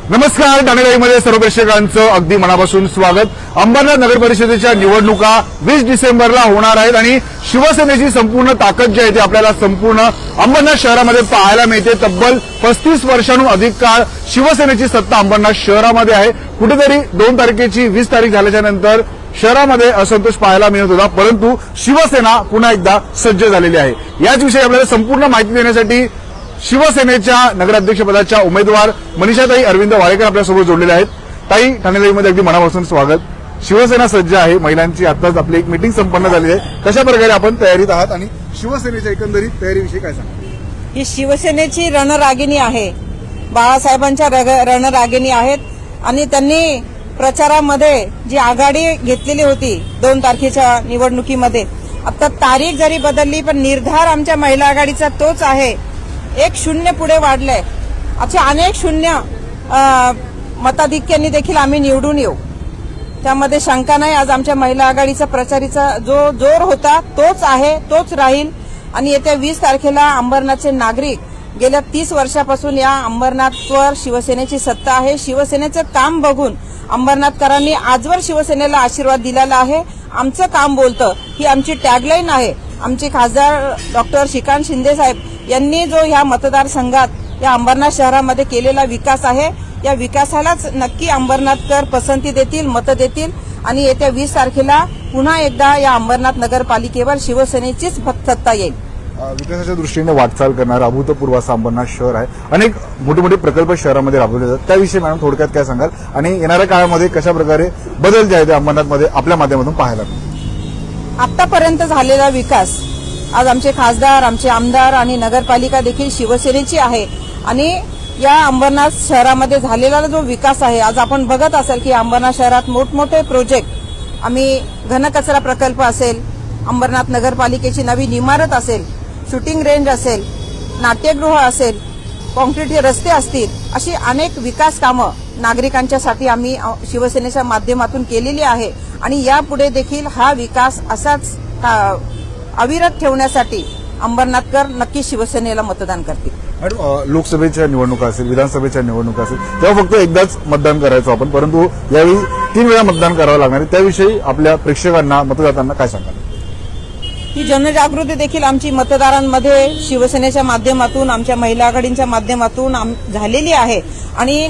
नमस्कार, ठाणे सर्व प्रेक्षकांचं अगदी मनापासून स्वागत. अंबरनाथ नगर परिषदेच्या निवडणुका 20 डिसेंबरला होणार आहेत आणि शिवसेनेची संपूर्ण ताकद जी आहे ती आपल्याला संपूर्ण अंबरनाथ शहरामध्ये पाहायला मिळते. तब्बल 35 वर्षांहून अधिक काळ शिवसेनेची सत्ता अंबरनाथ शहरामध्ये आहे. कुठेतरी 2 तारखेची 20 तारीख झाल्याच्या नंतर शहरामध्ये असंतोष पाहायला मिळत होता, परंतु शिवसेना पुन्हा एकदा सज्ज झालेली आहे. याच विषयी आपल्याला संपूर्ण माहिती देण्यासाठी शिवसेनेच्या नगराध्यक्षपदाच्या उमेदवार मनीषाताई अरविंद वाळेकर आपल्यासोबत जोडलेले आहेत. ताई, ठाणे लाईव्हमध्ये अगदी मनापासून स्वागत. शिवसेना सज्ज आहे, महिलांची आताच आपली एक मीटिंग संपन्न झाली आहे. कशा प्रकारे आपण तयारीत आहात आणि शिवसेनेच्या एकंदरीत तयारीविषयी काय सांगा? ही शिवसेनेची रणरागिणी आहे, बाळासाहेबांच्या रणरागिणी आहेत आणि त्यांनी प्रचारामध्ये जी आघाडी घेतलेली होती 2 तारखेच्या निवडणुकीमध्ये, आता तारीख जरी बदलली पण निर्धार आमच्या महिला आघाडीचा तोच आहे. 1-0 पुढे वाढलंय. असे अनेक शून्य मताधिक्यांनी देखील आम्ही निवडून येऊ, त्यामध्ये शंका नाही. आज आमच्या महिला आघाडीचा प्रचारीचा जो जोर होता तोच आहे, तोच राहील. आणि येत्या 20 तारखेला अंबरनाथचे नागरिक गेल्या 30 वर्षापासून या अंबरनाथवर शिवसेनेची सत्ता आहे. शिवसेनेचं काम बघून अंबरनाथकरांनी आजवर शिवसेनेला आशीर्वाद दिलेला आहे. आमचं काम बोलतं ही आमची टॅगलाईन आहे. आमचे खासदार डॉक्टर श्रीकांत शिंदे साहेब यांनी जो ह्या मतदारसंघात या अंबरनाथ शहरामध्ये केलेला विकास आहे, या विकासालाच नक्की अंबरनाथकर पसंती देतील, मतं देतील आणि येत्या 20 तारखेला पुन्हा एकदा या अंबरनाथ नगरपालिकेवर शिवसेनेचीच सत्ता येईल. विकासाच्या दृष्टीने वाटचाल करणारं अभूतपूर्व असं अंबरनाथ शहर आहे. अनेक मोठे मोठे प्रकल्प शहरामध्ये राबवले जातात. त्याविषयी मॅडम थोडक्यात काय सांगाल आणि येणाऱ्या काळामध्ये कशा प्रकारे बदल जे आहे ते अंबरनाथमध्ये आपल्या माध्यमातून पाहायला मिळेल? आतापर्यंत झालेला विकास, आज आमचे खासदार, आमचे आमदार आणि नगरपालिका देखील शिवसेनेची आहे आणि या अंबरनाथ शहरामध्ये झालेला जो विकास आहे, आज आपण बघत असाल की अंबरनाथ शहरात मोठमोठे प्रोजेक्ट, आम्ही घनकचरा प्रकल्प असेल, अंबरनाथ नगरपालिकेची नवीन इमारत असेल, शूटिंग रेंज असेल, नाट्यगृह असेल, कॉन्क्रीट रस्ते असतील, अशी अनेक विकास कामं नागरिकांच्यासाठी आम्ही शिवसेनेच्या माध्यमातून केलेली आहे आणि यापुढे देखील हा विकास असाच अविरत ठेवण्यासाठी अंबरनाथकर नक्की शिवसेनेला मतदान करतील. मॅडम, लोकसभेच्या निवडणुका असेल, विधानसभेच्या निवडणुका असेल, तेव्हा फक्त एकदाच मतदान करायचो आपण, परंतु यावेळी 3 वेळा मतदान करावं लागणार आहे. त्याविषयी आपल्या प्रेक्षकांना, मतदारांना काय सांगाल? ही जनजागृती देखील आमची मतदारांमध्ये शिवसेनेच्या माध्यमातून, आमच्या महिला आघाडीच्या माध्यमातून झालेली आहे आणि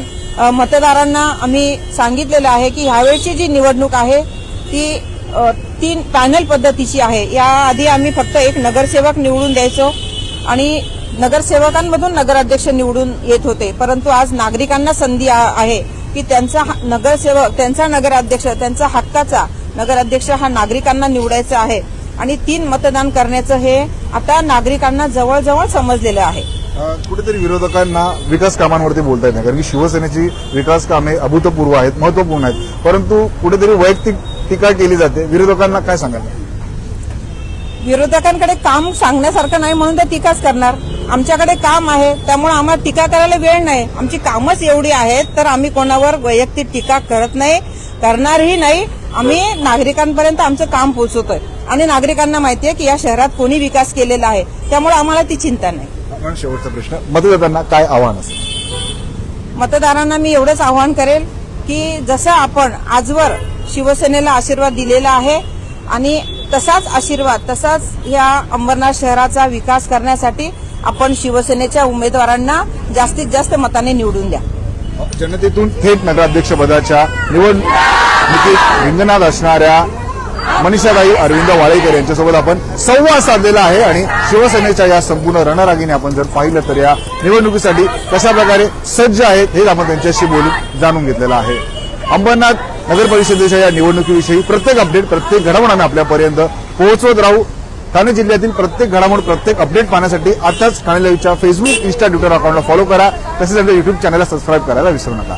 मतदारांना आम्ही सांगितलेलं आहे की ह्यावेळची जी निवडणूक आहे ती 3 पॅनल पद्धतीची आहे. याआधी आम्ही फक्त एक नगरसेवक निवडून द्यायचो आणि नगरसेवकांमधून नगराध्यक्ष निवडून येत होते, परंतु आज नागरिकांना संधी आहे की त्यांचा नगरसेवक, त्यांचा नगराध्यक्ष, त्यांचा हक्काचा नगराध्यक्ष हा नागरिकांना निवडायचा आहे आणि 3 मतदान करण्याचं हे आता नागरिकांना जवळजवळ समजलेलं आहे. कुठेतरी विरोधकांना विकास कामांवरती बोलता येत नाही, कारण की शिवसेनेची विकास कामे अभूतपूर्व आहेत, महत्वपूर्ण आहेत, परंतु कुठेतरी वैयक्तिक टीका केली जाते. विरोधकांना काय सांगाल? विरोधकांकडे काम सांगण्यासारखं नाही म्हणून ते टीकाच करणार. आमच्याकडे काम आहे, त्यामुळे आम्हाला टीका करायला वेळ नाही. आमची कामच एवढी आहेत तर आम्ही कोणावर वैयक्तिक टीका करत नाही, करणारही नाही. आम्ही नागरिकांपर्यंत आमचं काम पोहोचवतोय आणि नागरिकांना माहितीये की या शहरात कोणी विकास केलेला आहे, त्यामुळे आम्हाला ती चिंता नाही. शेवटचा प्रश्न, मतदारांना काय आव्हान असेल? मतदारांना मी एवढंच आवाहन करेल की जसं आपण आजवर शिवसेनेला आशीर्वाद दिलेला आहे आणि तसाच आशीर्वाद, तसाच या अंबरनाथ शहराचा विकास करण्यासाठी आपण शिवसेनेच्या उमेदवारांना जास्तीत जास्त मताने निवडून द्या. जनतेतून थेट नगराध्यक्षपदाच्या निवडणुकीत रिंगणात असणाऱ्या मनीषाताई अरविंद वाळेकर यांच्यासोबत आपण संवाद साधलेला आहे आणि शिवसेनेच्या या संपूर्ण रणरागिणी आपण जर पाहिलं तर या निवडणुकीसाठी कशा प्रकारे सज्ज आहेत हे आपण त्यांच्याशी बोलून जाणून घेतलेलं आहे. अंबरनाथ नगर परिषदेच्या या निवडणुकीविषयी प्रत्येक अपडेट, प्रत्येक घडामोड आम्ही आपल्यापर्यंत पोहोचवत राहू. ठाणे जिल्ह्यातील प्रत्येक घडामोड, प्रत्येक अपडेट पाहण्यासाठी आताच ठाणे लाईव्हच्या फेसबुक, इंस्टा, ट्विटर अकाउंटला फॉलो करा. तसेच आमच्या युट्यूब चॅनलला सबस्क्राईब करायला विसरू नका.